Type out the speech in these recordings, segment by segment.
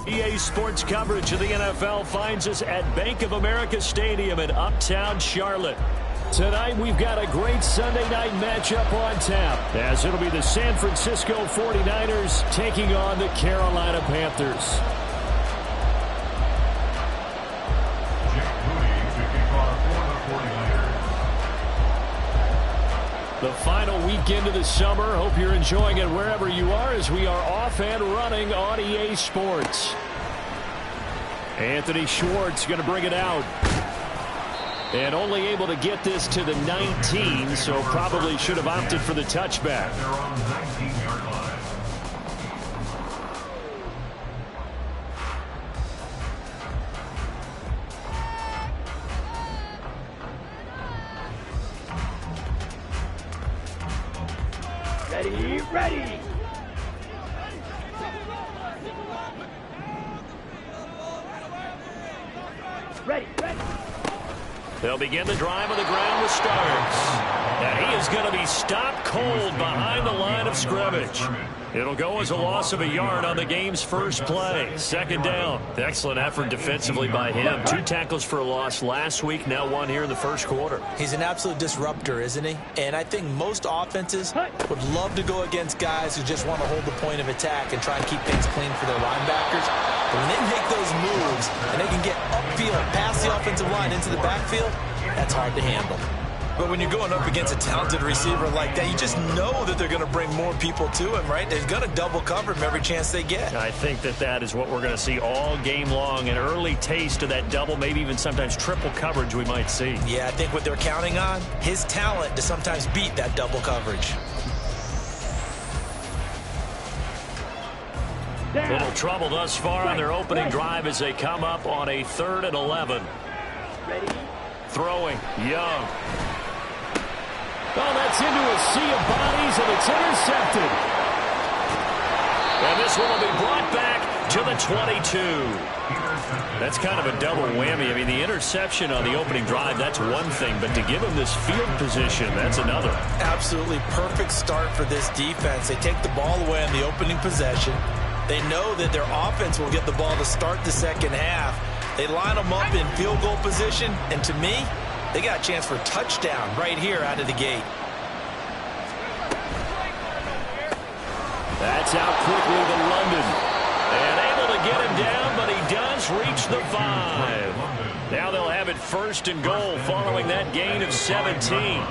EA Sports coverage of the NFL finds us at Bank of America Stadium in Uptown Charlotte. Tonight, we've got a great Sunday night matchup on tap, as it'll be the San Francisco 49ers taking on the Carolina Panthers. The final weekend of the summer. Hope you're enjoying it wherever you are, as we are off and running on EA Sports. Anthony Schwartz going to bring it out. And only able to get this to the 19, so probably should have opted for the touchback. Ready. They'll begin the drive on the ground with Starks. And he is going to be stopped cold behind the line of scrimmage. It'll go as a loss of a yard on the game's first play. Second down. Excellent effort defensively by him. 2 tackles for a loss last week, now 1 here in the first quarter. He's an absolute disruptor, isn't he? And I think most offenses would love to go against guys who just want to hold the point of attack and try and keep things clean for their linebackers. But when they make those moves and they can get upfield, past the offensive line into the backfield, that's hard to handle. But when you're going up against a talented receiver like that, you just know that they're going to bring more people to him, right? They're going to double cover him every chance they get. I think that is what we're going to see all game long. An early taste of that double, maybe even sometimes triple coverage we might see. Yeah, I think what they're counting on, his talent to sometimes beat that double coverage. Little trouble thus far on their opening drive as they come up on a 3rd and 11. Throwing, Young. Oh, that's into a sea of bodies, and it's intercepted. And this one will be brought back to the 22. That's kind of a double whammy. I mean, the interception on the opening drive, that's one thing, but to give him this field position, that's another. Absolutely perfect start for this defense. They take the ball away on the opening possession. They know that their offense will get the ball to start the second half. They line them up in field goal position, and to me, they got a chance for a touchdown right here out of the gate. That's out quickly to London. And able to get him down, but he does reach the 5. Now they'll have it 1st and goal following that gain of 17.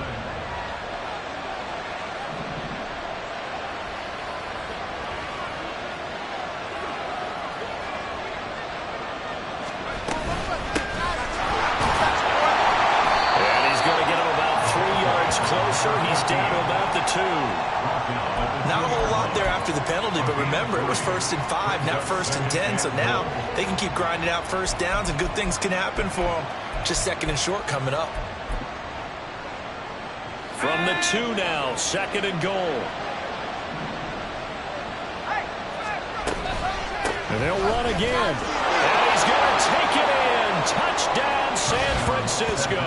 He's down to about the 2. Not a whole lot there after the penalty, but remember, it was 1st and 5, not 1st and 10, so now they can keep grinding out first downs and good things can happen for them. Just 2nd and short coming up. From the 2 now, 2nd and goal. And they'll run again. And he's going to take it in. Touchdown, San Francisco.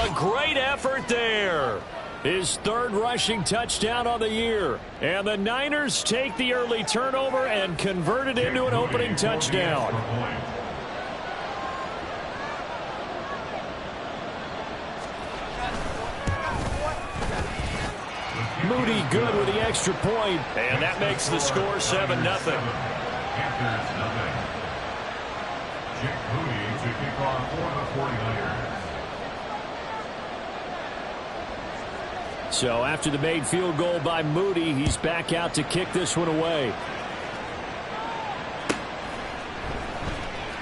A great effort there. His 3rd rushing touchdown on the year. And the Niners take the early turnover and convert it into an opening touchdown. Moody good with the extra point. And that makes the score 7-0. Panthers nothing. Jake Moody to kick off for the 49ers. So after the made field goal by Moody, he's back out to kick this one away.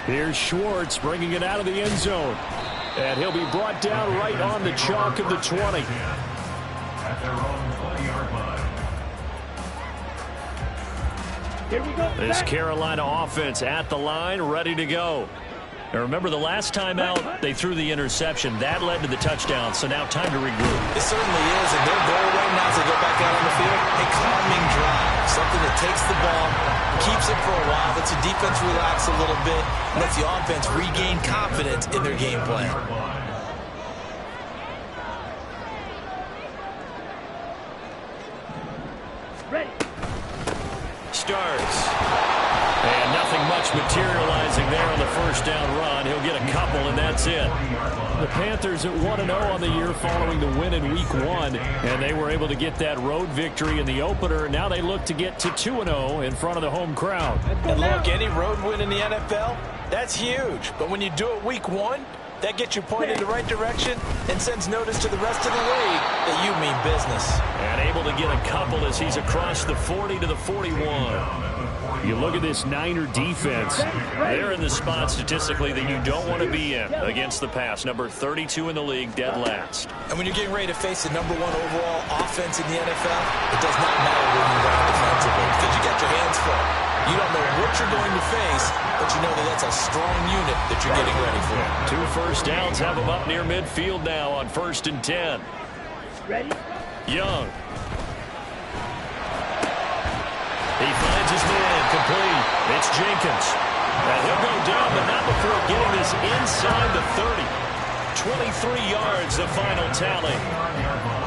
Here's Schwartz bringing it out of the end zone. And he'll be brought down right on the chalk of the 20. At their own 20-yard line. Here we go. This Carolina offense at the line, ready to go. Now remember, the last time out, they threw the interception. That led to the touchdown, so now time to regroup. It certainly is, and their goal right now as they go back out on the field, a calming drive, something that takes the ball, keeps it for a while, lets the defense relax a little bit, lets the offense regain confidence in their game plan. Ready. Starts. And much materializing there on the first down run. He'll get a couple, and that's it. The Panthers at 1-0 on the year following the win in Week 1, and they were able to get that road victory in the opener. Now they look to get to 2-0 in front of the home crowd. And look, any road win in the NFL, that's huge. But when you do it Week 1, that gets you pointed in the right direction and sends notice to the rest of the league that you mean business. And able to get a couple as he's across the 40 to the 41. You look at this Niner defense. They're in the spot statistically that you don't want to be in against the pass. Number 32 in the league, dead last. And when you're getting ready to face the number 1 overall offense in the NFL, it does not matter where you rank defensively because you got your hands full. You don't know what you're going to face, but you know that that's a strong unit that you're getting ready for. 2 first downs have him up near midfield now on 1st and 10. Ready? Young. He finds his man complete. It's Jenkins. And he'll go down, but not before getting this inside the 30. 23 yards, the final tally.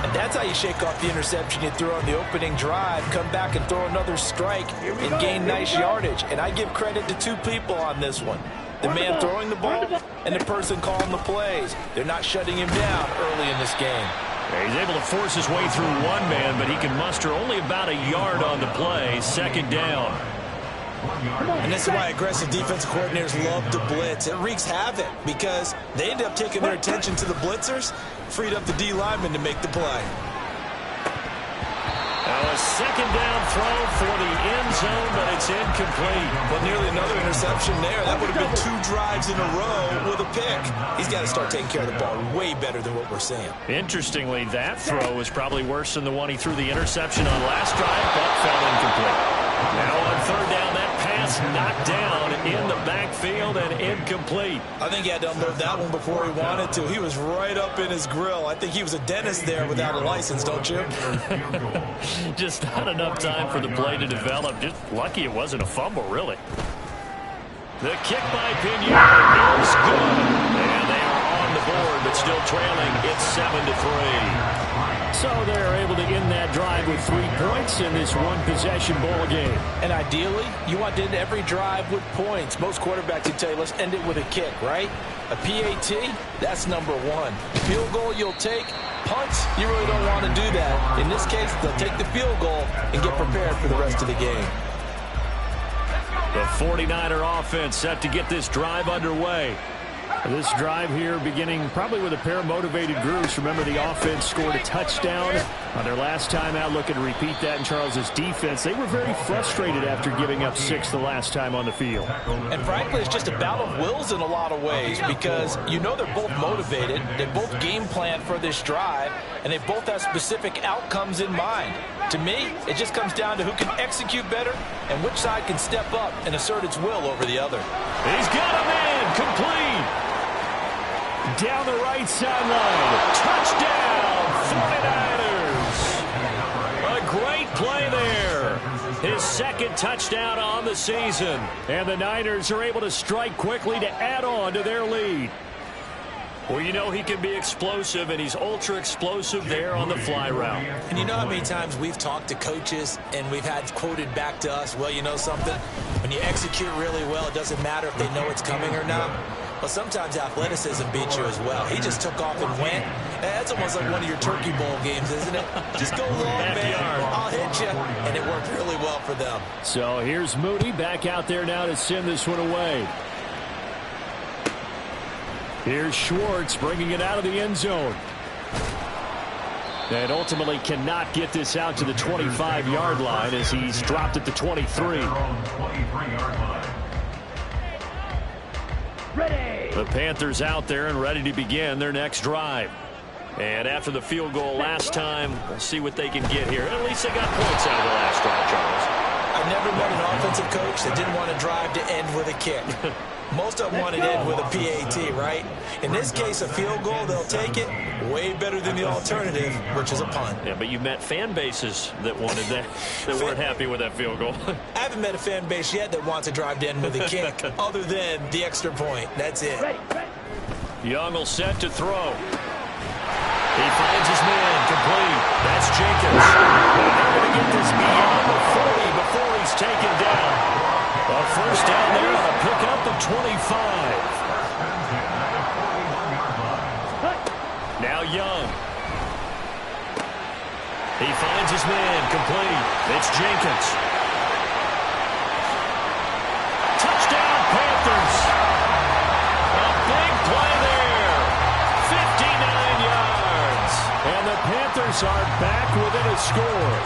And that's how you shake off the interception you threw on the opening drive, come back and throw another strike and gain nice yardage. And I give credit to 2 people on this one. The man throwing the ball and the person calling the plays. They're not shutting him down early in this game. He's able to force his way through one man, but he can muster only about a yard on the play. 2nd down. And this is why aggressive defensive coordinators love to blitz. It wreaks havoc because they end up taking their attention to the blitzers, freed up the D lineman to make the play. A 2nd down throw for the end zone, but it's incomplete. But nearly another interception there. That would have been 2 drives in a row with a pick. He's got to start taking care of the ball way better than what we're seeing. Interestingly, that throw was probably worse than the one he threw the interception on last drive, but fell incomplete. Now on 3rd down, that pass knocked down in the backfield and incomplete. I think he had to unload that one before he wanted to. He was right up in his grill. I think he was a dentist there without a license, don't you? Just not enough time for the play to develop. Just lucky it wasn't a fumble, really. The kick by Pinion is good. And they are on the board, but still trailing. It's 7-3. So they're able to end that drive with 3 points in this one-possession ball game. And ideally, you want to end every drive with points. Most quarterbacks would tell you, let's end it with a kick, right? A PAT, that's number 1. Field goal you'll take. Punts, you really don't want to do that. In this case, they'll take the field goal and get prepared for the rest of the game. The 49er offense set to get this drive underway. This drive here beginning probably with a pair of motivated groups. Remember, the offense scored a touchdown on their last time out. Looking to repeat that in Charles's defense. They were very frustrated after giving up 6 the last time on the field. And frankly, it's just a battle of wills in a lot of ways because you know they're both motivated. They both game plan for this drive, and they both have specific outcomes in mind. To me, it just comes down to who can execute better and which side can step up and assert its will over the other. He's got a man complete. Down the right sideline. Touchdown, 49ers. A great play there. His 2nd touchdown on the season. And the Niners are able to strike quickly to add on to their lead. Well, you know he can be explosive, and he's ultra explosive there on the fly route. And you know how many times we've talked to coaches and we've had quoted back to us, well, you know something? When you execute really well, it doesn't matter if they know it's coming or not. But sometimes athleticism beats you as well. He just took off and went. That's almost like one of your Turkey Bowl games, isn't it? Just go long, man. I'll hit you. And it worked really well for them. So here's Moody back out there now to send this one away. Here's Schwartz bringing it out of the end zone. And ultimately cannot get this out to the 25-yard line as he's dropped at the 23. Ready. The Panthers out there and ready to begin their next drive. And after the field goal last time, we'll see what they can get here. At least they got points out of the last drive, Charles. I've never met an offensive coach that didn't want to drive to end with a kick. Most of them want to end with a PAT, right? In this case, a field goal, they'll take it. Way better than the alternative, which is a punt. Yeah, but you met fan bases that wanted that, that weren't happy with that field goal. I haven't met a fan base yet that wants to drive to end with a kick, other than the extra point. That's it. Ready. Young will set to throw. He finds his man complete. That's Jenkins. They're going to get this beyond the 40 before he's taken down. A first down there on a pickup of 25. Now Young. He finds his man, complete. It's Jenkins. Touchdown, Panthers. A big play there. 59 yards. And the Panthers are back within a score.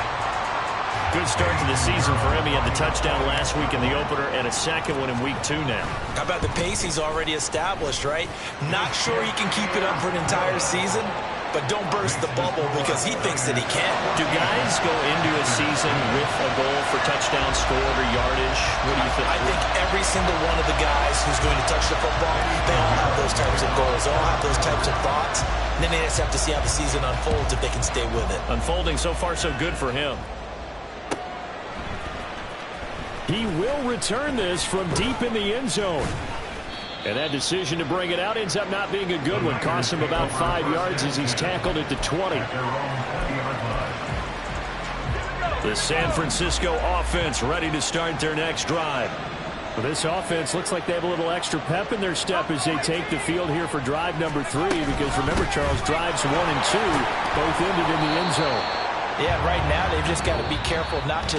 Good start to the season for him. He had the touchdown last week in the opener and a second one in week 2 now. How about the pace he's already established, right? Not sure he can keep it up for an entire season, but don't burst the bubble because he thinks that he can. Do guys go into a season with a goal for touchdown scored or yardage? What do you think? I think every single one of the guys who's going to touch the football, they all have those types of goals. They all have those types of thoughts. And then they just have to see how the season unfolds if they can stay with it. Unfolding so far so good for him. He will return this from deep in the end zone. And that decision to bring it out ends up not being a good one. Costs him about 5 yards as he's tackled at the 20. The San Francisco offense ready to start their next drive. Well, this offense looks like they have a little extra pep in their step as they take the field here for drive number 3. Because remember, Charles, drives 1 and 2 both ended in the end zone. Yeah, right now they've just got to be careful not to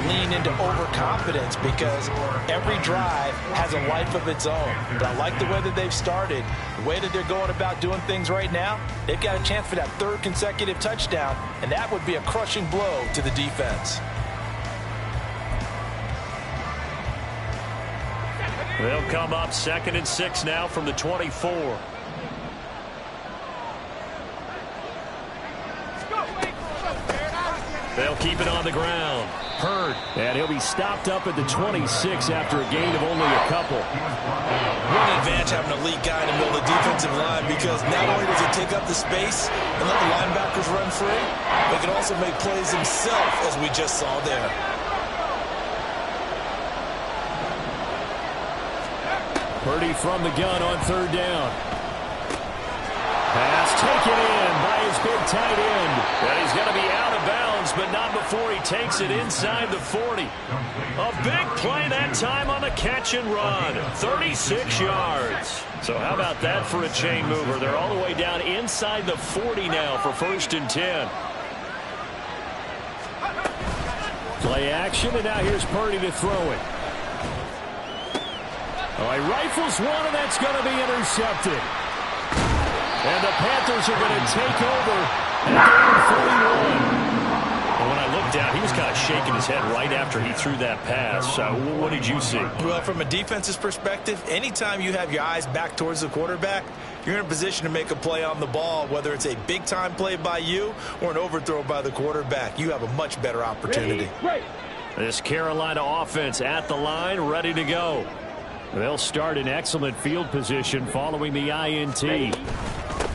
lean into overconfidence because every drive has a life of its own. But I like the way that they've started, the way that they're going about doing things right now. They've got a chance for that 3rd consecutive touchdown, and that would be a crushing blow to the defense. They'll come up 2nd and 6 now from the 24. They'll keep it on the ground. Hurd. And he'll be stopped up at the 26 after a gain of only a couple. One advantage having an elite guy in the middle of the defensive line because not only does he take up the space and let the linebackers run free, but he can also make plays himself, as we just saw there. Purdy from the gun on 3rd down. Pass taken in by his big tight end. And he's going to be out of bounds, but not before he takes it inside the 40. A big play that time on the catch and run. 36 yards. So how about that for a chain mover? They're all the way down inside the 40 now for 1st and 10. Play action, and now here's Purdy to throw it. Oh, he rifles one, and that's going to be intercepted. And the Panthers are going to take over at 41. And when I looked down, he was kind of shaking his head right after he threw that pass. What did you see? Well, from a defense's perspective, anytime you have your eyes back towards the quarterback, you're in a position to make a play on the ball, whether it's a big-time play by you or an overthrow by the quarterback. You have a much better opportunity. This Carolina offense at the line, ready to go. They'll start in excellent field position following the INT.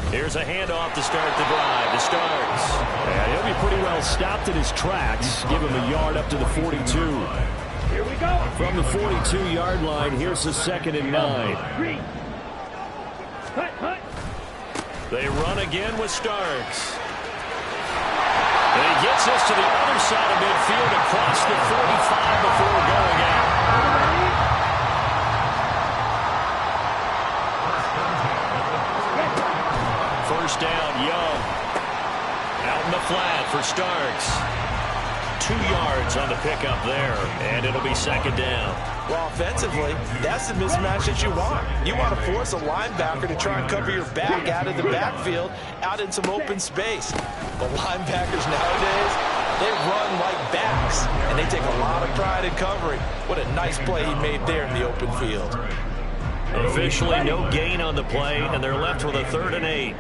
Here's a handoff to start the drive. The starts. And he'll be pretty well stopped in his tracks. Give him a yard up to the 42. Here we go. From the 42-yard line, here's the 2nd and 9. They run again with Starks. And he gets us to the other side of midfield across the 45 before going out. First down, Young. Out in the flat for Starks. 2 yards on the pickup there, and it'll be 2nd down. Well, offensively, that's the mismatch that you want. You want to force a linebacker to try and cover your back out of the backfield, out in some open space. The linebackers nowadays, they run like backs, and they take a lot of pride in covering. What a nice play he made there in the open field. Officially no gain on the play, and they're left with a 3rd and 8.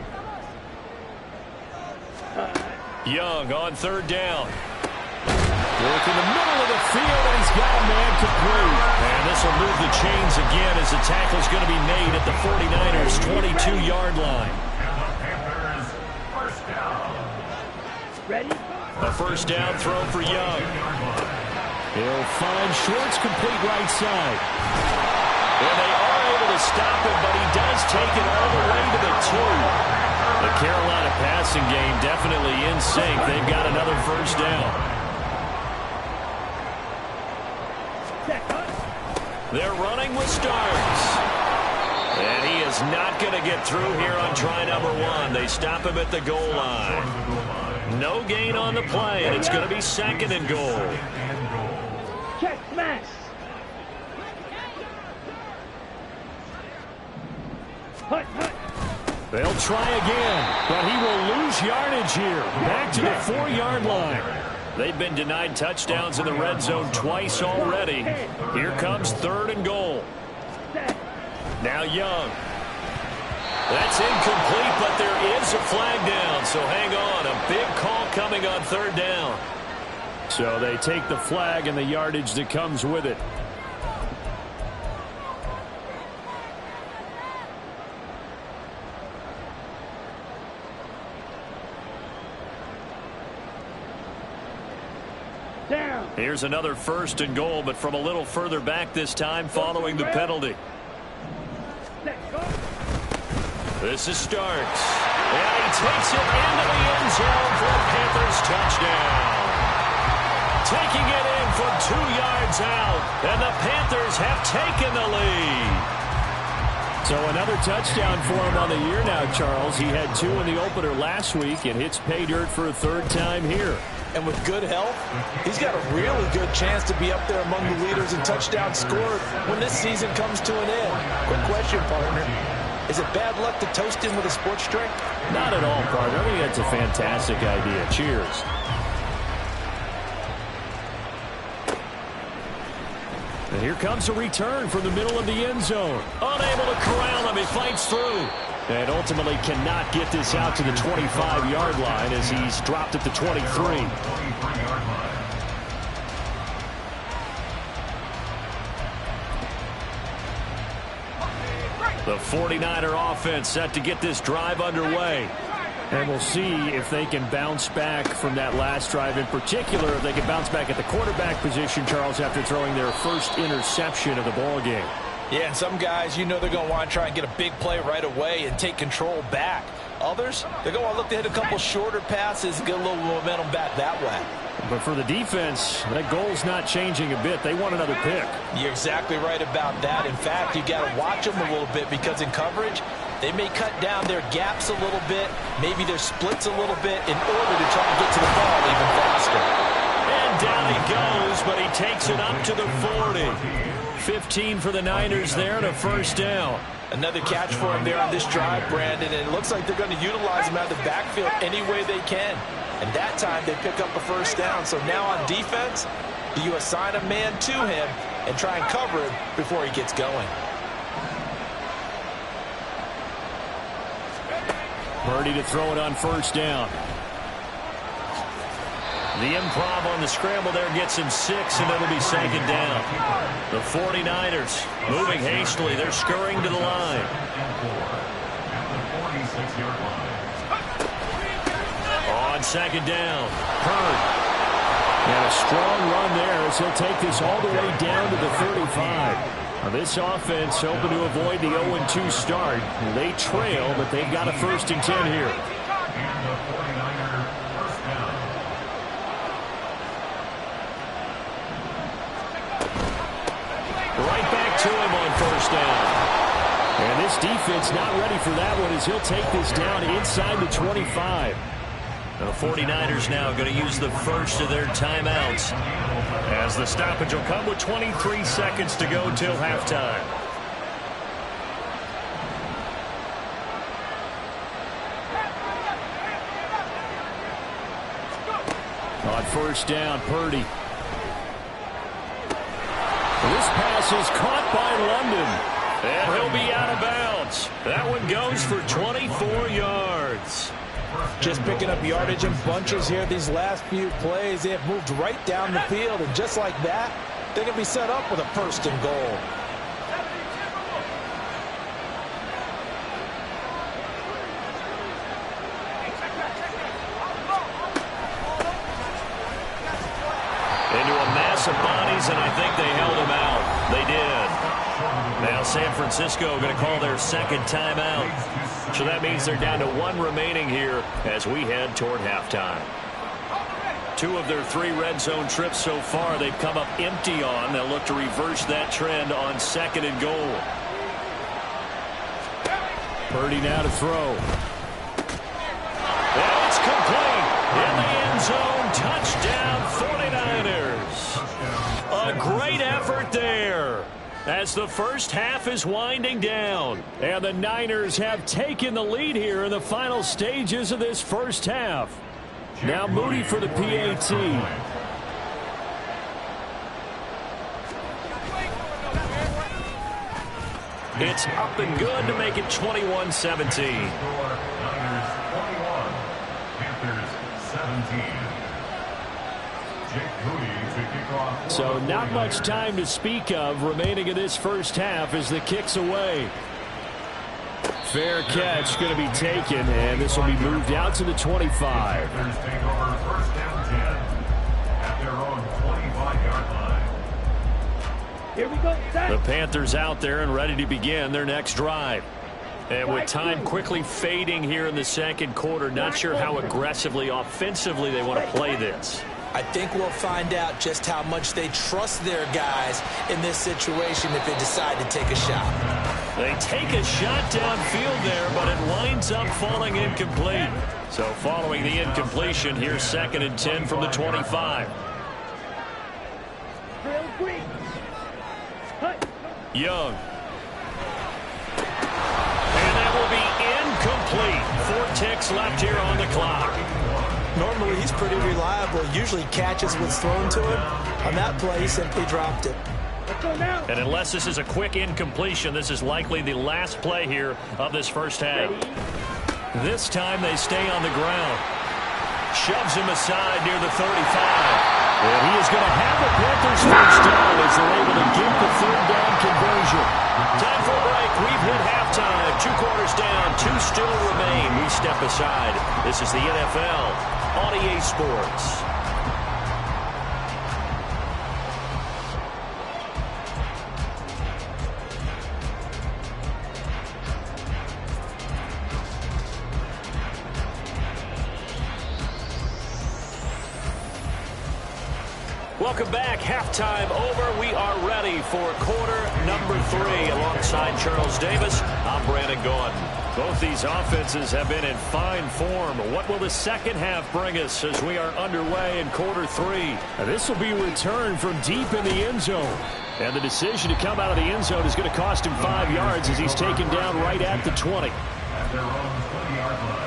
Young on 3rd down. Work in the middle of the field, and he's got a man complete. And this will move the chains again as the tackle's going to be made at the 49ers' 22-yard line. Ready? A first down throw for Young. He'll find Schwartz complete right side. And they are able to stop him, but he does take it all the way to the 2. The Carolina passing game definitely in sync. They've got another first down. They're running with Starks. And he is not going to get through here on try number 1. They stop him at the goal line. No gain on the play, and it's going to be 2nd and goal. Check smash. Hut, hut. They'll try again, but he will lose yardage here. Back to the 4-yard line. They've been denied touchdowns in the red zone twice already. Here comes 3rd and goal. Now Young. That's incomplete, but there is a flag down, so hang on. A big call coming on 3rd down. So they take the flag and the yardage that comes with it. Down. Here's another 1st and goal, but from a little further back this time following the penalty. This is Starks. And he takes it into the end zone for a Panthers touchdown. Taking it in from 2 yards out, and the Panthers have taken the lead. So another touchdown for him on the year now, Charles. He had 2 in the opener last week and hits pay dirt for a 3rd time here. And with good health, he's got a really good chance to be up there among the leaders in touchdowns scored when this season comes to an end. Quick question, partner. Is it bad luck to toast him with a sports drink? Not at all, partner. I think that's a fantastic idea. Cheers. And here comes a return from the middle of the end zone. Unable to corral him. He fights through. And ultimately cannot get this out to the 25-yard line as he's dropped at the 23. The 49er offense set to get this drive underway. And we'll see if they can bounce back from that last drive. In particular, if they can bounce back at the quarterback position, Charles, after throwing their first interception of the ballgame. Yeah, and some guys, you know they're going to want to try and get a big play right away and take control back. Others, they're going to look to hit a couple shorter passes and get a little momentum back that way. But for the defense, that goal's not changing a bit. They want another pick. You're exactly right about that. In fact, you got to watch them a little bit because in coverage, they may cut down their gaps a little bit, maybe their splits a little bit in order to try and get to the ball even faster. And down he goes, but he takes it up to the 40. 15 for the Niners there and a 1st down. Another catch for him there on this drive, Brandon, and it looks like they're going to utilize him out of the backfield any way they can. And that time they pick up a 1st down. So now on defense, do you assign a man to him and try and cover him before he gets going? Purdy to throw it on 1st down. The improv on the scramble there gets him 6, and it'll be 2nd down. The 49ers moving hastily. They're scurrying to the line. On 2nd down, Purdy. And a strong run there as he'll take this all the way down to the 35. Now this offense hoping to avoid the 0-2 start. They trail, but they've got a 1st and 10 here. Right back to him on 1st down. And this defense not ready for that one as he'll take this down inside the 25. The 49ers now going to use the first of their timeouts as the stoppage will come with 23 seconds to go till halftime. On 1st down, Purdy. This pass is caught by London, and he'll be out of bounds. That one goes for 24 yards. Just picking up yardage in bunches here these last few plays. They have moved right down the field, and just like that, they're going to be set up with a 1st and goal. Into a mass of bodies, and I think they held him out. They did. Now San Francisco going to call their 2nd timeout. So that means they're down to 1 remaining here as we head toward halftime. 2 of their 3 red zone trips so far, they've come up empty on. They'll look to reverse that trend on 2nd and goal. Purdy now to throw. And it's complete. In the end zone. Touchdown 49ers. A great effort there as the first half is winding down. And the Niners have taken the lead here in the final stages of this first half. Now Moody for the PAT. It's up and good to make it 21-17. Niners 21, Panthers 17. Jake Moody to kick off. So not much time to speak of remaining in this first half as the kick's away. Fair catch going to be taken, and this will be moved out to the 25. Panthers take over first down 10 at their own 25-yard line. Here we go, set. The Panthers out there and ready to begin their next drive. And with time quickly fading here in the second quarter, not sure how aggressively, offensively they want to play this. I think we'll find out just how much they trust their guys in this situation if they decide to take a shot. They take a shot downfield there, but it winds up falling incomplete. So following the incompletion, here's 2nd and 10 from the 25. Drill green. Hut. Young. And that will be incomplete. 4 ticks left here on the clock. Normally, he's pretty reliable. Usually catches what's thrown to him. On that play, he simply dropped it. Let's go now. And unless this is a quick incompletion, this is likely the last play here of this first half. Ready. This time they stay on the ground. Shoves him aside near the 35. And he is going to have the Panthers first down as they're able to get the 3rd down conversion. Time for a break. We've hit halftime. 2 quarters down. 2 still remain. We step aside. This is the NFL on EA Sports. Welcome back. Halftime over. We are ready for quarter number 3. Alongside Charles Davis, I'm Brandon Gaudin. Both these offenses have been in fine form. What will the second half bring us as we are underway in quarter 3? This will be a return from deep in the end zone. And the decision to come out of the end zone is going to cost him 5 yards as he's taken down right at the 20. At their own 20-yard line.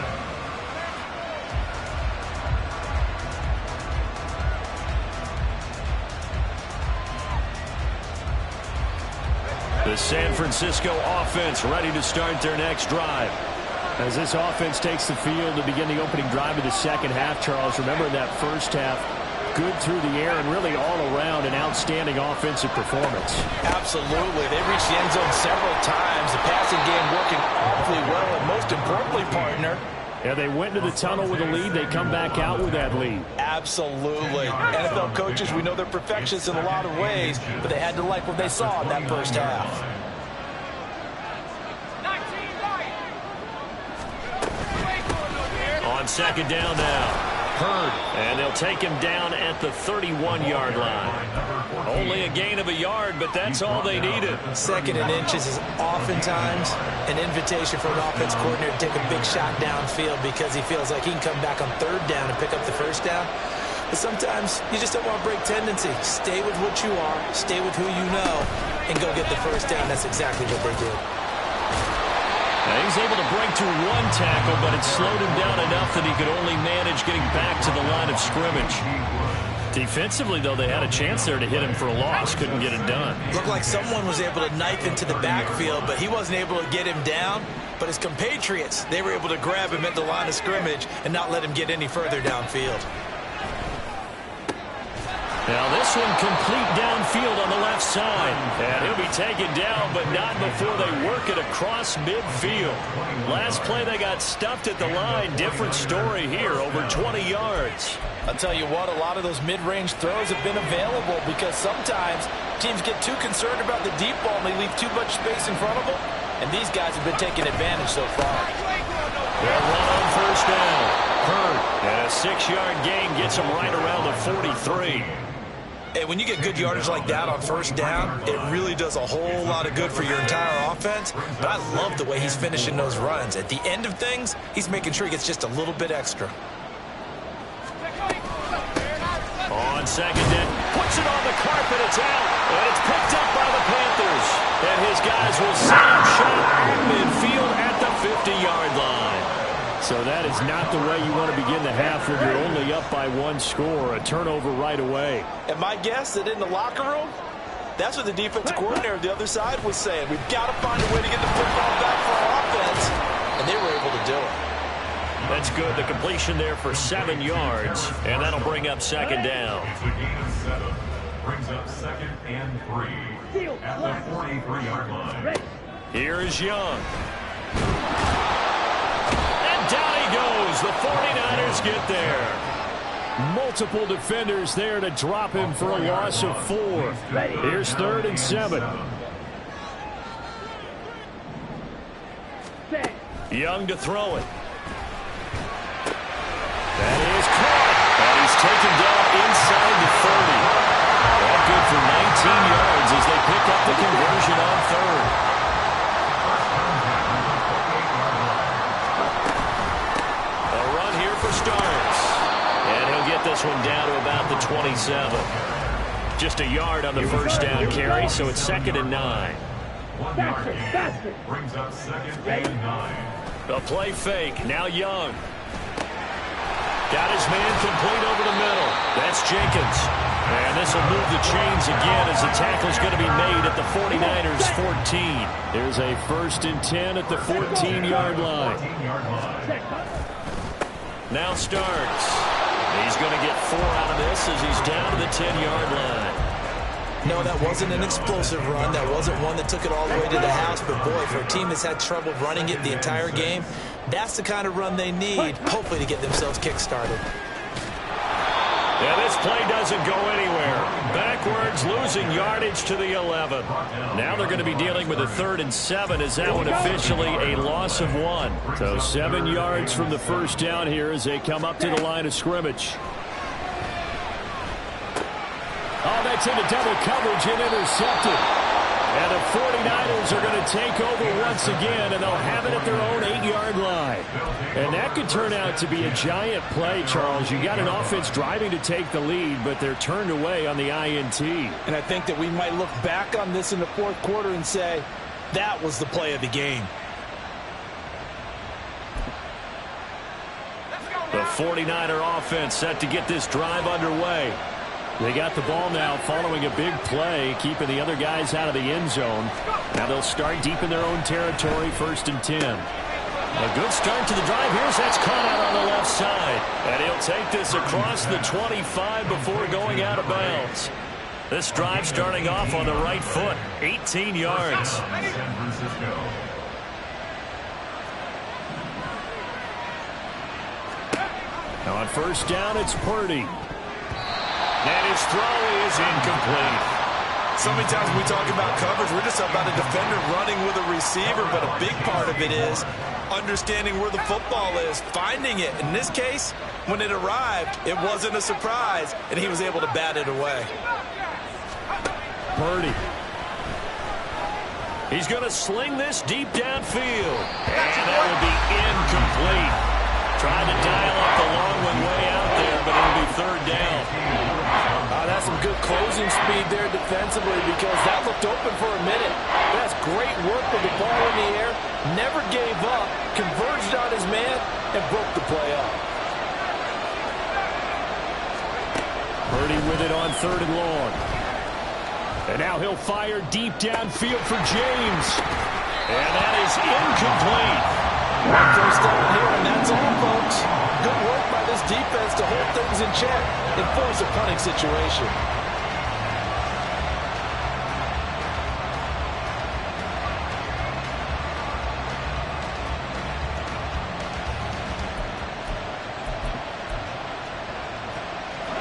The San Francisco offense ready to start their next drive. As this offense takes the field to begin the opening drive of the second half, Charles, remember that first half, good through the air and really all around an outstanding offensive performance. Absolutely. They reached the end zone several times. The passing game working awfully well, and most importantly, partner, Yeah, they went into the tunnel with a lead. They come back out with that lead. absolutely. NFL coaches, we know they're perfectionists in a lot of ways, but they had to like what they saw in that first half. On second down now. Hurd, and they'll take him down at the 31-yard line. Only a gain of a yard, but that's all they needed. 2nd and inches is oftentimes an invitation for an offense coordinator to take a big shot downfield because he feels like he can come back on 3rd down and pick up the first down. But sometimes you just don't want to break tendency. Stay with what you are, stay with who you know, and go get the first down. That's exactly what they did. Now he's able to break to 1 tackle, but it slowed him down enough that he could only manage getting back to the line of scrimmage. Defensively, though, they had a chance there to hit him for a loss. Couldn't get it done. Looked like someone was able to knife into the backfield, but he wasn't able to get him down. But his compatriots, they were able to grab him at the line of scrimmage and not let him get any further downfield. Now this one complete downfield on the left side. And he'll be taken down, but not before they work it across midfield. Last play they got stuffed at the line. Different story here, over 20 yards. I'll tell you what, a lot of those mid-range throws have been available because sometimes teams get too concerned about the deep ball and they leave too much space in front of them. And these guys have been taking advantage so far. They'll run on first down. Hurd, and a 6-yard gain gets him right around the 43. And when you get good yardage like that on first down, it really does a whole lot of good for your entire offense. But I love the way he's finishing those runs. At the end of things, he's making sure he gets just a little bit extra. On second down, puts it on the carpet, it's out, and it's picked up by the Panthers. And his guys will set him shot at midfield at the 50-yard line. So that is not the way you want to begin the half when you're only up by 1 score. A turnover right away. And my guess that in the locker room, that's what the defensive coordinator on the other side was saying. We've got to find a way to get the football back for our offense. And they were able to do it. That's good. The completion there for 7 yards. And that'll bring up second down. It's a gain of 7. Brings up 2nd and 3 at the 43-yard line. Here is Young. Down he goes. The 49ers get there. Multiple defenders there to drop him for a loss of 4. Here's 3rd and 7. Young to throw it. That is caught. And he's taken down inside the 30. All good for 19 yards as they pick up the conversion on 3rd. Starts. And he'll get this one down to about the 27. Just a yard on the first down carry, so it's 2nd and 9. 1 yard gain brings up 2nd and 9. A play fake. Now Young. Got his man complete over the middle. That's Jenkins. And this will move the chains again as the tackle's going to be made at the 49ers 14. There's a 1st and 10 at the 14-yard line. 14-yard line. Now Starks. He's going to get 4 out of this as he's down to the 10-yard line. No, that wasn't an explosive run. That wasn't one that took it all the way to the house. But, boy, for a team that's had trouble running it the entire game, that's the kind of run they need, hopefully, to get themselves kick-started. Yeah, this play doesn't go anywhere. Backwards, losing yardage to the 11. Now they're going to be dealing with a 3rd and 7 as that one officially a loss of 1. So 7 yards from the first down here as they come up to the line of scrimmage. Oh, that's into double coverage and intercepted. And the 49ers are going to take over once again, and they'll have it at their own 8-yard line. And that could turn out to be a giant play, Charles. You got an offense driving to take the lead, but they're turned away on the INT. And I think that we might look back on this in the 4th quarter and say, that was the play of the game. The 49er offense set to get this drive underway. They got the ball now following a big play, keeping the other guys out of the end zone. Now they'll start deep in their own territory, 1st and 10. A good start to the drive. Here's that's caught out on the left side. And he'll take this across the 25 before going out of bounds. This drive starting off on the right foot, 18 yards. San Francisco. Now on first down, it's Purdy. And his throw is incomplete. So many times when we talk about coverage, we're just about a defender running with a receiver, but a big part of it is understanding where the football is, finding it. In this case, when it arrived, it wasn't a surprise, and he was able to bat it away. Purdy. He's going to sling this deep downfield. And that will be incomplete. Trying to dial up the long one way out there, but it'll be 3rd down. That's some good closing speed there defensively because that looked open for a minute. That's great work with the ball in the air. Never gave up, converged on his man, and broke the play up. Purdy with it on 3rd and long. And now he'll fire deep downfield for James. And that is incomplete. First down here, and that's all, folks. Good work by this defense to hold things in check and force a punting situation.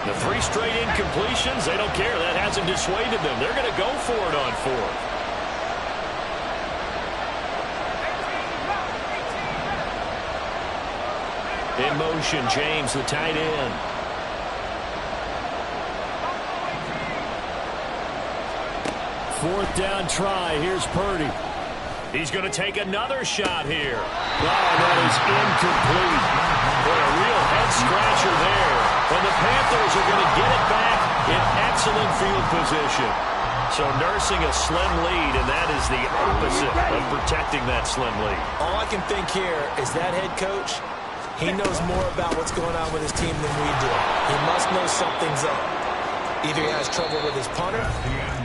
The 3 straight incompletions, they don't care. That hasn't dissuaded them. They're going to go for it on 4th. In motion, James, the tight end. Fourth down try. Here's Purdy. He's going to take another shot here. Oh, that is incomplete. Boy, a real head-scratcher there. And the Panthers are going to get it back in excellent field position. So nursing a slim lead, and that is the opposite of protecting that slim lead. All I can think here is that head coach, he knows more about what's going on with his team than we do. He must know something's up. Either he has trouble with his punter,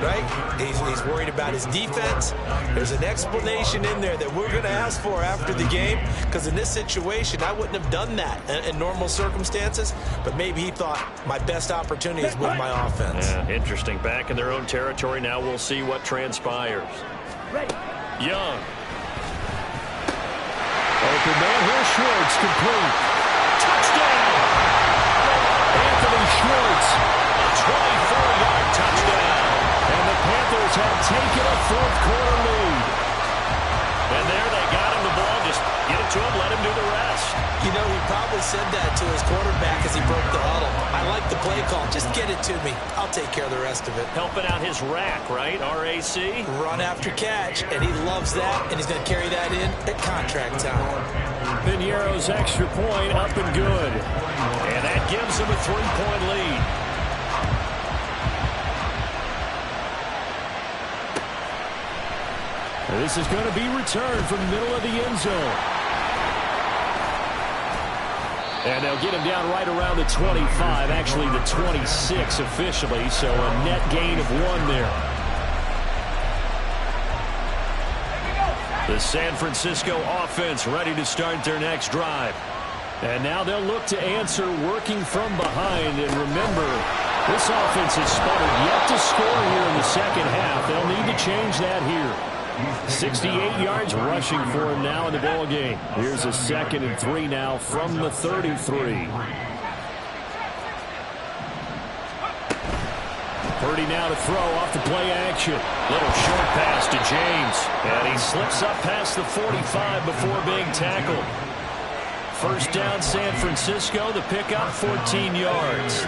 right? He's worried about his defense. There's an explanation in there that we're going to ask for after the game, because in this situation, I wouldn't have done that in normal circumstances, but maybe he thought my best opportunity is with my offense. Yeah, interesting. Back in their own territory. Now we'll see what transpires. Young. Open man. Here's Schwartz, complete. Touchdown! Anthony Schwartz. 24-yard touchdown. And the Panthers have taken a fourth-quarter lead. And there they got him the ball. Just get it to him, let him do the rest. You know, he probably said that to his quarterback as he broke the huddle. I like the play call. Just get it to me. I'll take care of the rest of it. Helping out his rack, right? RAC? Run after catch, and he loves that, and he's going to carry that in at contract time. Piniero's extra point up and good. And that gives him a 3-point lead. This is going to be returned from the middle of the end zone. And they'll get him down right around the 25, actually the 26 officially, so a net gain of 1 there. The San Francisco offense ready to start their next drive. And now they'll look to answer working from behind. And remember, this offense has sputtered yet to score here in the second half. They'll need to change that here. 68 yards rushing for him now in the ball game. Here's a 2nd and 3 now from the 33. Purdy now to throw off the play action. Little short pass to James. And he slips up past the 45 before being tackled. First down, San Francisco. The pickup, 14 yards.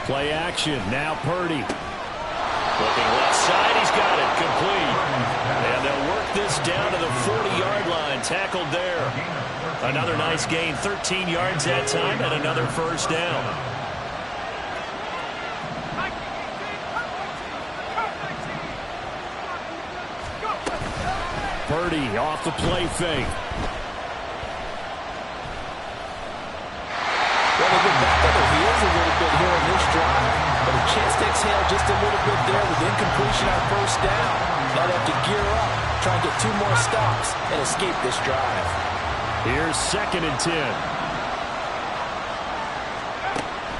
Play action. Now Purdy. Looking left side. He's got it. Complete. And they'll work this down to the 40-yard line. Tackled there. Another nice gain. 13 yards that time and another first down. Purdy off the play fake. Well, they get back on their heels a little bit here in this drive, but a chance to exhale just a little bit there with incompletion on first down. Now they have to gear up, try and get 2 more stops and escape this drive. Here's 2nd and 10.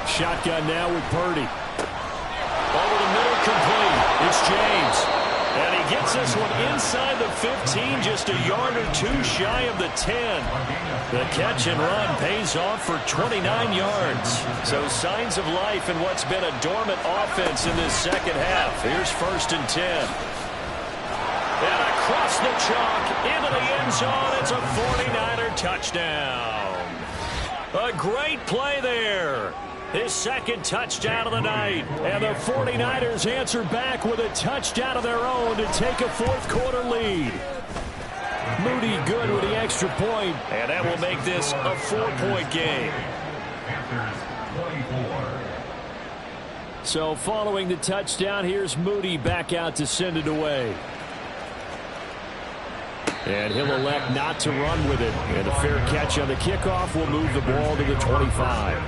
Shotgun now with Purdy. Over the middle, complete. It's James. And he gets this one inside the 15, just a yard or 2 shy of the 10. The catch and run pays off for 29 yards. So signs of life in what's been a dormant offense in this second half. Here's 1st and 10. And across the chalk, into the end zone, it's a 49er touchdown. A great play there. His 2nd touchdown of the night. And the 49ers answer back with a touchdown of their own to take a fourth-quarter lead. Moody good with the extra point. And that will make this a 4-point game. So following the touchdown, here's Moody back out to send it away. And he'll elect not to run with it. And a fair catch on the kickoff will move the ball to the 25.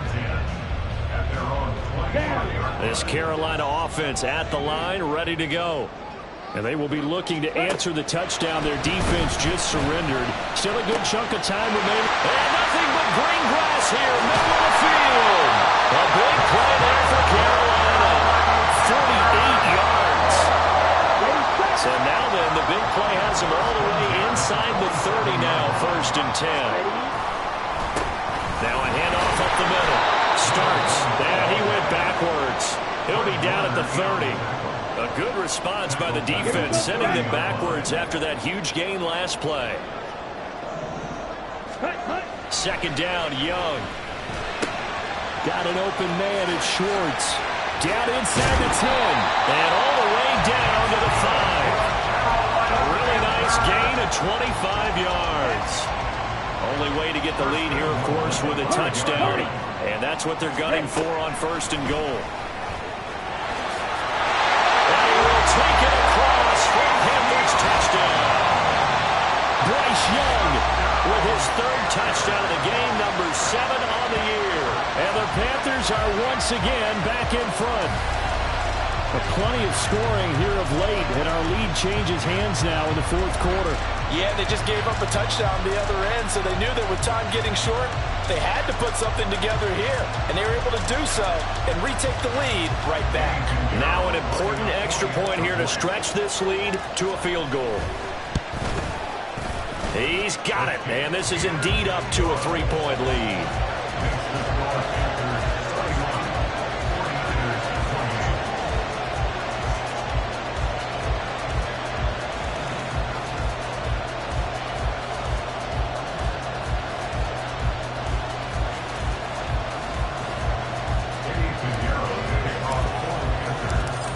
This Carolina offense at the line, ready to go. And they will be looking to answer the touchdown. Their defense just surrendered. Still a good chunk of time remaining. And nothing but green grass here, middle of the field. A big play there for Carolina. 48 yards. So now then, the big play has him all the way inside the 30 now, 1st and 10. Now a handoff up the middle. Starts, and he went backwards. He'll be down at the 30. A A good response by the defense, sending them backwards after that huge gain last play. Second down, Young. Got an open man at Schwartz. Down inside the 10. And all the way down to the 5. A really nice gain of 25 yards. Only way to get the lead here, of course, with a touchdown. And that's what they're gunning for on first and goal. And he will take it across for Panthers touchdown. Bryce Young with his third touchdown of the game, number 7 on the year. And the Panthers are once again back in front. But plenty of scoring here of late, and our lead changes hands now in the fourth quarter. Yeah, they just gave up a touchdown the other end, so they knew that with time getting short, they had to put something together here. And they were able to do so and retake the lead right back. Now an important extra point here to stretch this lead to a field goal. He's got it, and this is indeed up to a 3-point lead.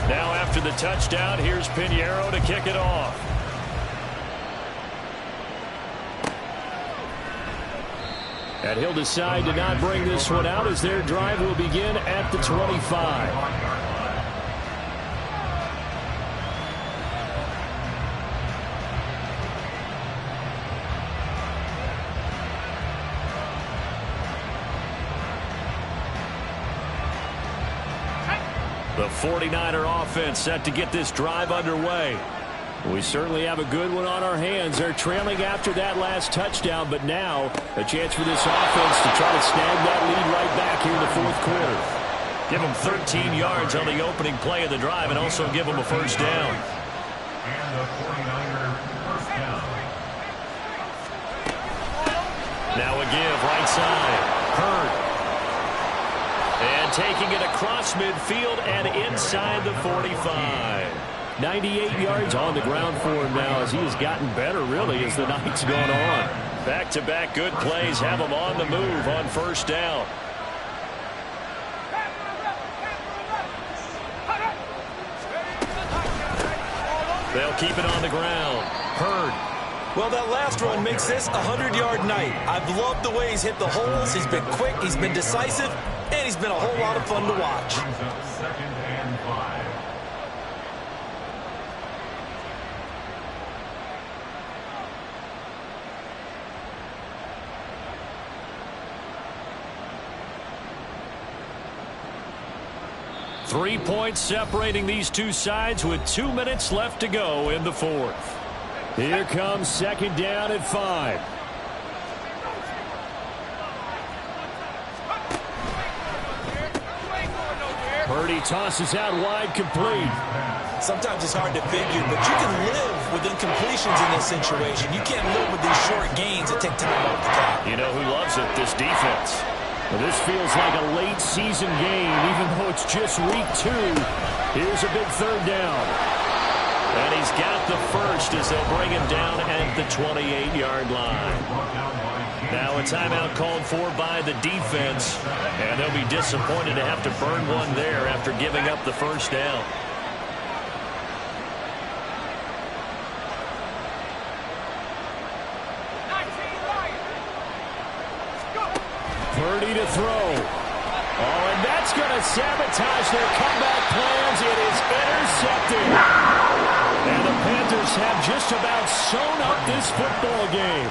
Now after the touchdown, here's Pinheiro to kick it off. And he'll decide to not bring this one out as their drive will begin at the 25. The 49er offense set to get this drive underway. We certainly have a good one on our hands. They're trailing after that last touchdown, but now a chance for this offense to try to snag that lead right back here in the fourth quarter. Give them 13 yards on the opening play of the drive and also give them a first down. And the 49er first down. Now a give, right side. Hurd. And taking it across midfield and inside the 45. 98 yards on the ground for him now as he has gotten better, really, as the night's gone on. Back-to-back good plays have him on the move on first down. They'll keep it on the ground. Hurd. Well, that last run makes this a 100-yard night. I've loved the way he's hit the holes. He's been quick, he's been decisive, and he's been a whole lot of fun to watch. Brings up second and 5. Three points separating these two sides with 2 minutes left to go in the fourth. Here comes second down at 5. Purdy tosses out wide, complete. Sometimes it's hard to figure, but you can live with incompletions in this situation. You can't live with these short gains that take time off the clock. You know who loves it? This defense. Well, this feels like a late season game, even though it's just week 2. Here's a big third down. And he's got the first as they'll bring him down at the 28-yard line. Now a timeout called for by the defense, and they'll be disappointed to have to burn one there after giving up the first down. Purdy to throw. Oh, and that's going to sabotage their comeback plans. It is intercepted. And the Panthers have just about sewn up this football game.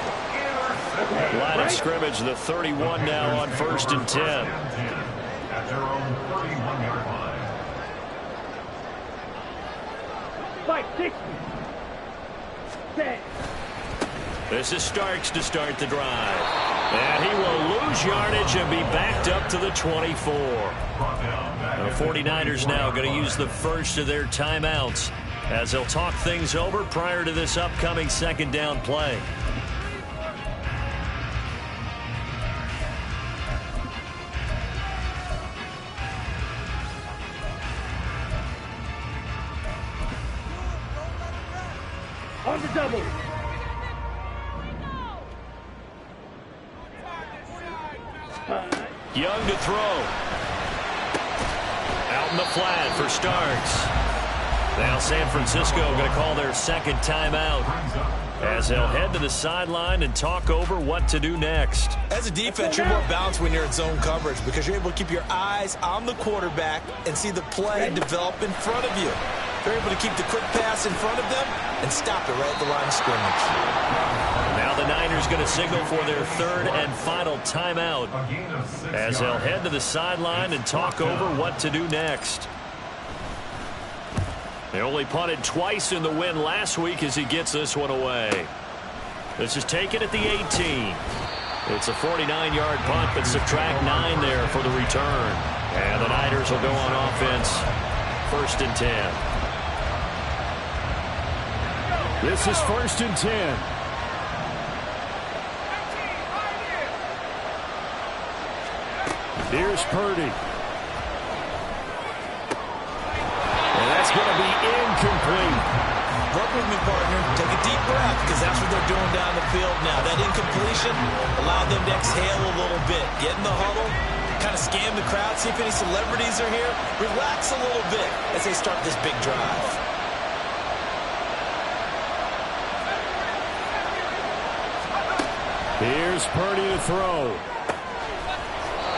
Line of scrimmage, the 31 now on first and 10. At their own 31-yard line. 560. Set. This is Starks to start the drive. And he will lose yardage and be backed up to the 24. The 49ers now going to use the first of their timeouts as they'll talk things over prior to this upcoming second down play. On the double. Young to throw. Out in the flat for Starks. Now San Francisco going to call their second timeout as they'll head to the sideline and talk over what to do next. As a defense, you're more balanced when you're in zone coverage because you're able to keep your eyes on the quarterback and see the play develop in front of you. You're able to keep the quick pass in front of them and stop it right at the line of scrimmage. Now the Niners going to signal for their third and final timeout as they'll head to the sideline and talk over what to do next. They only punted twice in the win last week as he gets this one away. This is taken at the 18. It's a 49-yard punt, but subtract 9 there for the return. And the Niners will go on offense. 1st and 10. This is 1st and 10. Here's Purdy. And that's going to be incomplete. Work with me, partner. Take a deep breath because that's what they're doing down the field now. That incompletion allowed them to exhale a little bit. Get in the huddle, kind of scan the crowd, see if any celebrities are here. Relax a little bit as they start this big drive. Here's Purdy to throw.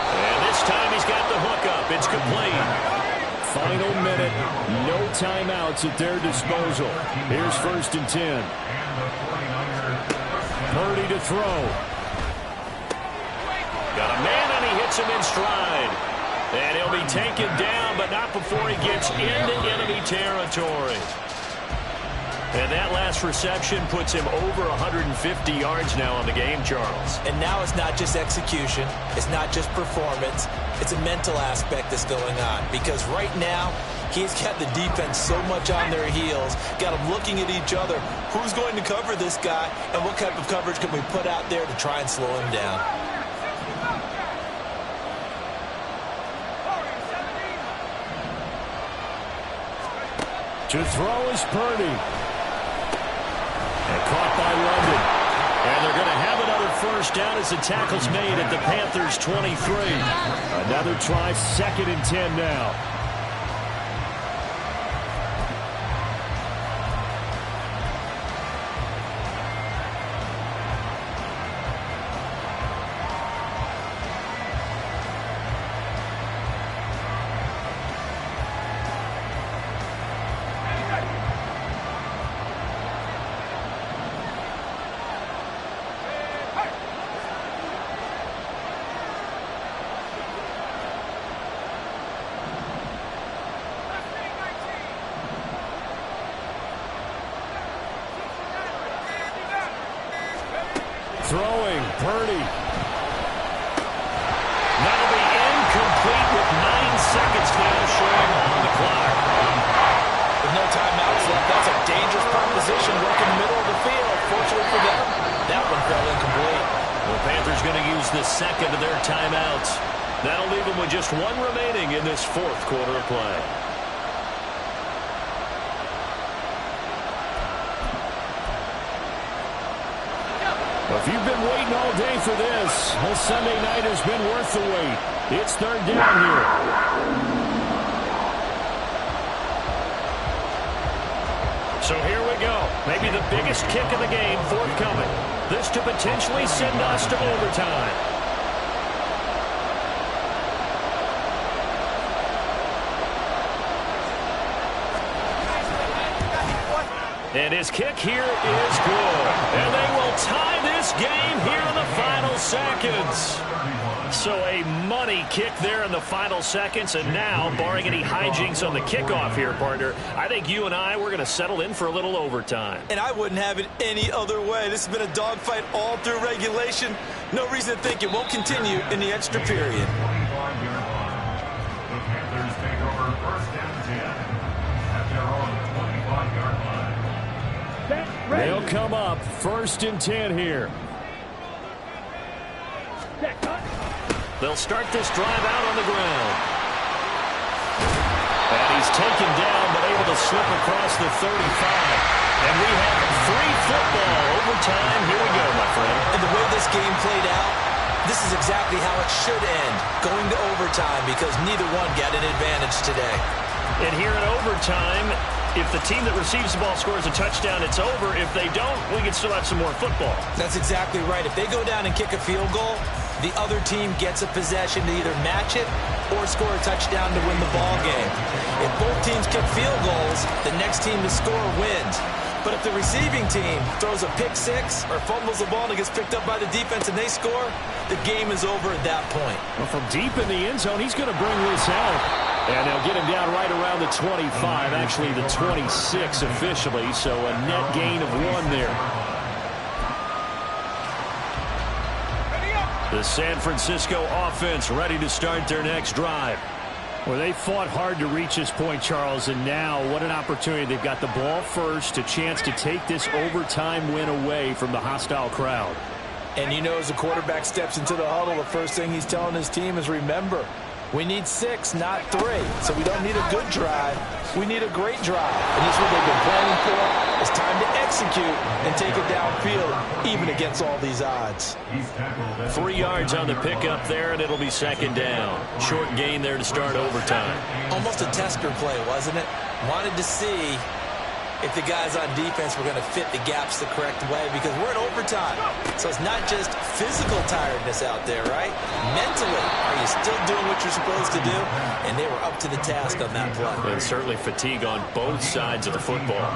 And this time he's got the hookup. It's complete. Final minute. No timeouts at their disposal. Here's 1st and 10. Purdy to throw. Got a man and he hits him in stride. And he'll be taken down, but not before he gets into enemy territory. And that last reception puts him over 150 yards now on the game, Charles. And now it's not just execution. It's not just performance. It's a mental aspect that's going on. Because right now, he's got the defense so much on their heels, got them looking at each other. Who's going to cover this guy? And what type of coverage can we put out there to try and slow him down? To throw is Purdy. And caught by London. And they're going to have another first down as the tackle's made at the Panthers' 23. Another try, 2nd and 10 now. Throwing, Purdy. That'll be incomplete with 9 seconds now showing on the clock. With no timeouts left, that's a dangerous proposition working middle of the field. Fortunately for them, that one fell incomplete. The Panthers going to use the second of their timeouts. That'll leave them with just 1 remaining in this 4th quarter of play. If you've been waiting all day for this Sunday night has been worth the wait. It's 3rd down here. So here we go. Maybe the biggest kick of the game forthcoming. This to potentially send us to overtime. And his kick here is good. And they will tie this game here in the final seconds. So a money kick there in the final seconds. And now, barring any hijinks on the kickoff here, partner, I think you and I, we're going to settle in for a little overtime. And I wouldn't have it any other way. This has been a dogfight all through regulation. No reason to think it won't continue in the extra period. The Panthers take over 1st and 10 at their own 25-yard line. They'll come up 1st and 10 here. They'll start this drive out on the ground. And he's taken down, but able to slip across the 35. And we have 3 this game played out, this is exactly how it should end, going to overtime, because neither one got an advantage today. And here in overtime, if the team that receives the ball scores a touchdown, it's over. If they don't, we can still have some more football. That's exactly right. If they go down and kick a field goal, the other team gets a possession to either match it or score a touchdown to win the ball game. If both teams kick field goals, the next team to score wins. But if the receiving team throws a pick six or fumbles the ball and it gets picked up by the defense and they score, the game is over at that point. Well, from deep in the end zone, he's going to bring this out. And they'll get him down right around the 25, actually the 26 officially, so a net gain of 1 there. The San Francisco offense ready to start their next drive. Well, they fought hard to reach this point, Charles, and now what an opportunity. They've got the ball first, a chance to take this overtime win away from the hostile crowd. And you know, as the quarterback steps into the huddle, the first thing he's telling his team is, remember, we need 6, not 3. So we don't need a good drive. We need a great drive. And this is what they've been planning for. It's time to execute and take it downfield, even against all these odds. 3 yards on the pickup there, and it'll be second down. Short gain there to start overtime. Almost a tester play, wasn't it? Wanted to see if the guys on defense were going to fit the gaps the correct way, because we're in overtime. So it's not just physical tiredness out there, right? Mentally, are you still doing what you're supposed to do? And they were up to the task on that play. And certainly fatigue on both sides of the football.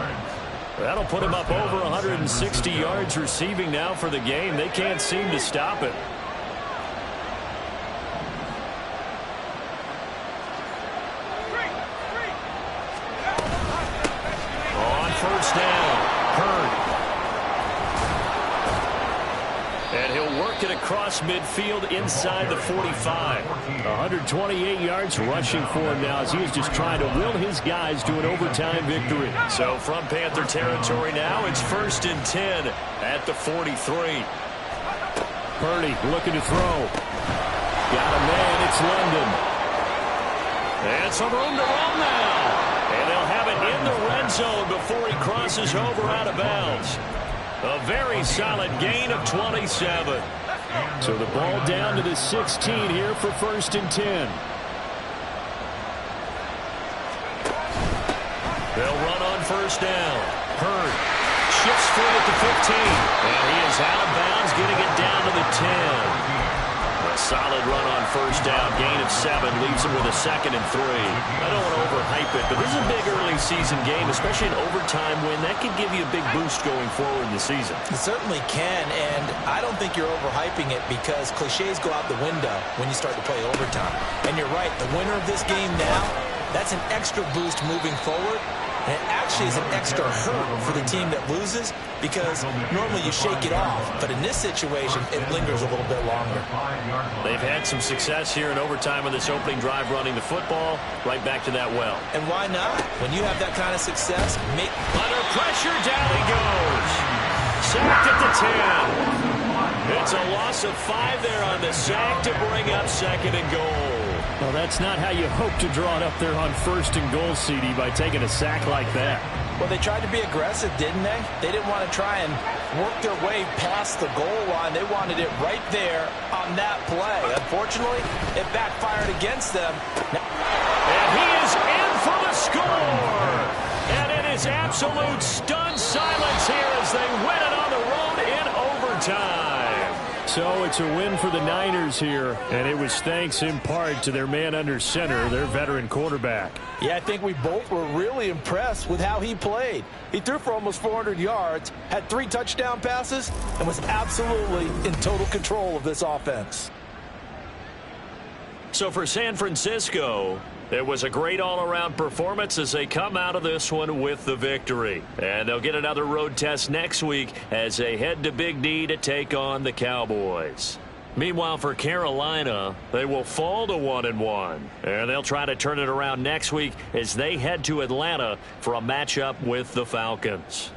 That'll put him up over 160 yards receiving now for the game. They can't seem to stop it. First down, Hurd. And he'll work it across midfield inside the 45. 128 yards rushing for him now as he is just trying to will his guys to an overtime victory. So from Panther territory now, it's 1st and 10 at the 43. Purdy looking to throw. Got a man, it's London. And some room to run now. And they'll have it in the red zone before he crosses over out of bounds. A very solid gain of 27. So the ball down to the 16 here for 1st and 10. They'll run on first down. Hurd shifts foot at the 15. And he is out of bounds, getting it down to the 10. A solid run on first down. Gain of 7 leaves him with a 2nd and 3. I don't want to overhype it, but this is a big early season game, especially an overtime win. That could give you a big boost going forward in the season. It certainly can, and I don't think you're overhyping it, because cliches go out the window when you start to play overtime. And you're right, the winner of this game now, that's an extra boost moving forward. And it actually is an extra hurt for the team that loses, because normally you shake it off. But in this situation, it lingers a little bit longer. They've had some success here in overtime on this opening drive running the football. Right back to that well. And why not? When you have that kind of success, under pressure, down he goes. Sacked at the 10. It's a loss of 5 there on the sack to bring up 2nd and goal. Well, that's not how you hope to draw it up there on 1st and goal, CD, by taking a sack like that. Well, they tried to be aggressive, didn't they? They didn't want to try and work their way past the goal line. They wanted it right there on that play. Unfortunately, it backfired against them. And he is in for the score. And it is absolute stunned silence here as they win it on the road in overtime. So it's a win for the Niners here, and it was thanks in part to their man under center, their veteran quarterback. Yeah, I think we both were really impressed with how he played. He threw for almost 400 yards, had 3 touchdown passes, and was absolutely in total control of this offense. So for San Francisco, it was a great all-around performance as they come out of this one with the victory. And they'll get another road test next week as they head to Big D to take on the Cowboys. Meanwhile, for Carolina, they will fall to 1-1. And they'll try to turn it around next week as they head to Atlanta for a matchup with the Falcons.